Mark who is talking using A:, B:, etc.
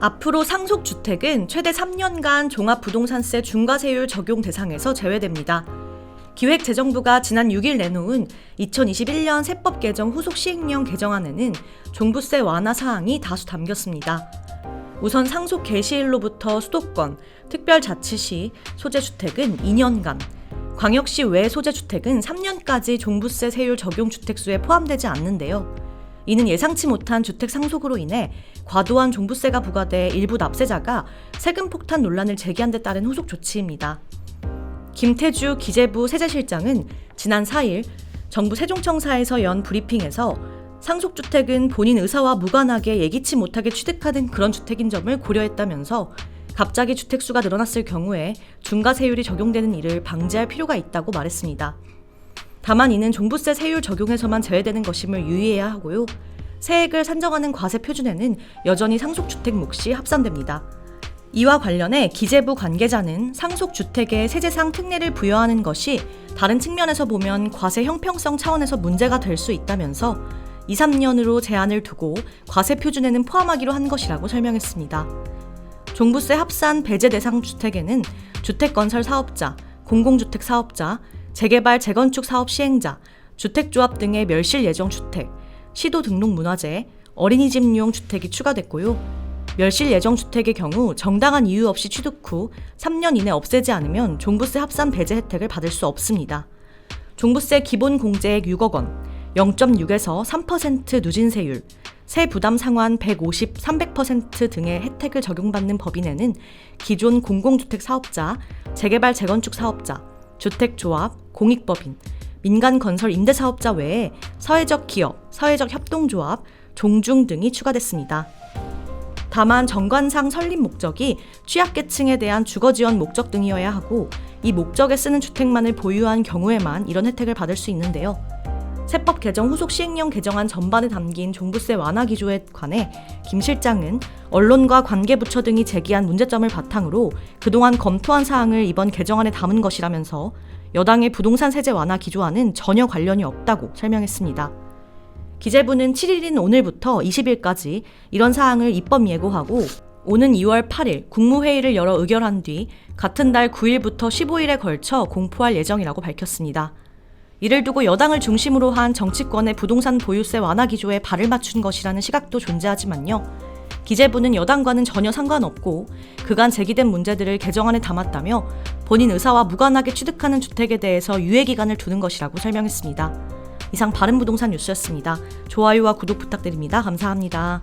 A: 앞으로 상속주택은 최대 3년간 종합부동산세 중과세율 적용 대상에서 제외됩니다. 기획재정부가 지난 6일 내놓은 2021년 세법 개정 후속 시행령 개정안에는 종부세 완화 사항이 다수 담겼습니다. 우선 상속 개시일로부터 수도권, 특별자치시 소재주택은 2년간, 광역시 외 소재주택은 3년까지 종부세 세율 적용 주택수에 포함되지 않는데요. 이는 예상치 못한 주택 상속으로 인해 과도한 종부세가 부과돼 일부 납세자가 세금 폭탄 논란을 제기한 데 따른 후속 조치입니다. 김태주 기재부 세제실장은 지난 4일 정부 세종청사에서 연 브리핑에서 상속주택은 본인 의사와 무관하게 예기치 못하게 취득하는 그런 주택인 점을 고려했다면서 갑자기 주택수가 늘어났을 경우에 중과세율이 적용되는 일을 방지할 필요가 있다고 말했습니다. 다만 이는 종부세 세율 적용에서만 제외되는 것임을 유의해야 하고요. 세액을 산정하는 과세 표준에는 여전히 상속주택 몫이 합산됩니다. 이와 관련해 기재부 관계자는 상속주택에 세제상 특례를 부여하는 것이 다른 측면에서 보면 과세 형평성 차원에서 문제가 될 수 있다면서 2, 3년으로 제한을 두고 과세 표준에는 포함하기로 한 것이라고 설명했습니다. 종부세 합산 배제 대상 주택에는 주택건설 사업자, 공공주택 사업자, 재개발 재건축 사업 시행자, 주택조합 등의 멸실 예정 주택, 시도 등록 문화재, 어린이집용 주택이 추가됐고요. 멸실 예정 주택의 경우 정당한 이유 없이 취득 후 3년 이내 없애지 않으면 종부세 합산 배제 혜택을 받을 수 없습니다. 종부세 기본 공제액 6억 원, 0.6에서 3% 누진세율, 세 부담 상환 150, 300% 등의 혜택을 적용받는 법인에는 기존 공공주택 사업자, 재개발 재건축 사업자, 주택조합, 공익법인, 민간건설 임대사업자 외에 사회적 기업, 사회적 협동조합, 종중 등이 추가됐습니다. 다만 정관상 설립 목적이 취약계층에 대한 주거지원 목적 등이어야 하고 이 목적에 쓰는 주택만을 보유한 경우에만 이런 혜택을 받을 수 있는데요. 세법 개정 후속 시행령 개정안 전반에 담긴 종부세 완화 기조에 관해 김 실장은 언론과 관계부처 등이 제기한 문제점을 바탕으로 그동안 검토한 사항을 이번 개정안에 담은 것이라면서 여당의 부동산 세제 완화 기조와는 전혀 관련이 없다고 설명했습니다. 기재부는 7일인 오늘부터 20일까지 이런 사항을 입법 예고하고 오는 2월 8일 국무회의를 열어 의결한 뒤 같은 달 9일부터 15일에 걸쳐 공포할 예정이라고 밝혔습니다. 이를 두고 여당을 중심으로 한 정치권의 부동산 보유세 완화 기조에 발을 맞춘 것이라는 시각도 존재하지만요. 기재부는 여당과는 전혀 상관없고 그간 제기된 문제들을 개정안에 담았다며 본인 의사와 무관하게 취득하는 주택에 대해서 유예기간을 두는 것이라고 설명했습니다. 이상 바른부동산 뉴스였습니다. 좋아요와 구독 부탁드립니다. 감사합니다.